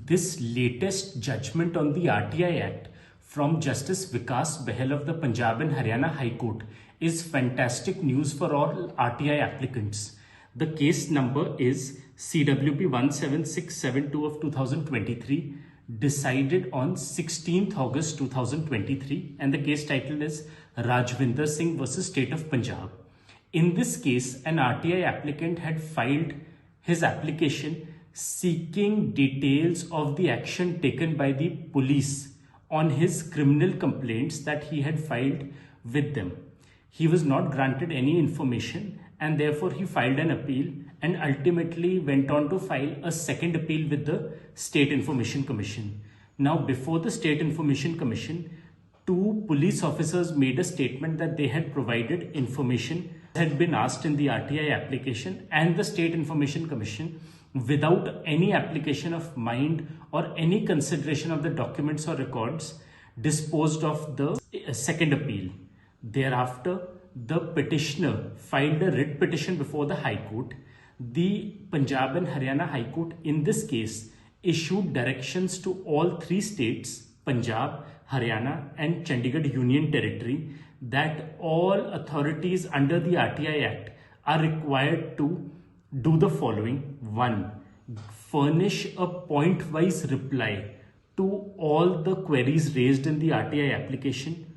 This latest judgment on the RTI Act from Justice Vikas Behel of the Punjab and Haryana High Court is fantastic news for all RTI applicants. The case number is CWP 17672 of 2023, decided on 16th August 2023, and the case title is Rajvinder Singh versus State of Punjab. In this case, an RTI applicant had filed his application seeking details of the action taken by the police on his criminal complaints that he had filed with them. He was not granted any information, and therefore he filed an appeal and ultimately went on to file a second appeal with the State Information Commission. Now, before the State Information Commission, two police officers made a statement that they had provided information that had been asked in the RTI application, and the State Information Commission, without any application of mind or any consideration of the documents or records, disposed of the second appeal. Thereafter, the petitioner filed a writ petition before the High Court. The Punjab and Haryana High Court in this case issued directions to all three states, Punjab, Haryana and Chandigarh Union Territory, that all authorities under the RTI Act are required to do the following. 1. Furnish a point-wise reply to all the queries raised in the RTI application.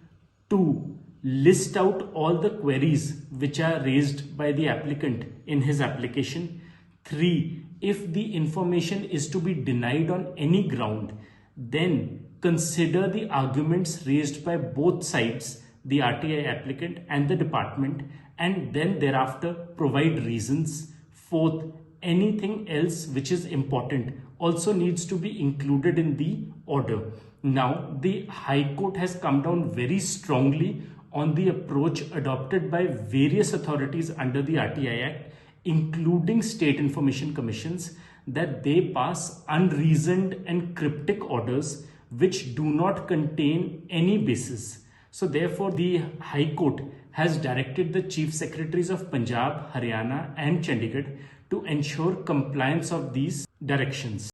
2. List out all the queries which are raised by the applicant in his application. 3. If the information is to be denied on any ground, then consider the arguments raised by both sides, the RTI applicant and the department, and then thereafter provide reasons. 4th, anything else which is important also needs to be included in the order. Now, the High Court has come down very strongly on the approach adopted by various authorities under the RTI Act, including State Information Commissions, that they pass unreasoned and cryptic orders which do not contain any basis. So therefore, the High Court has directed the Chief Secretaries of Punjab, Haryana and Chandigarh to ensure compliance of these directions.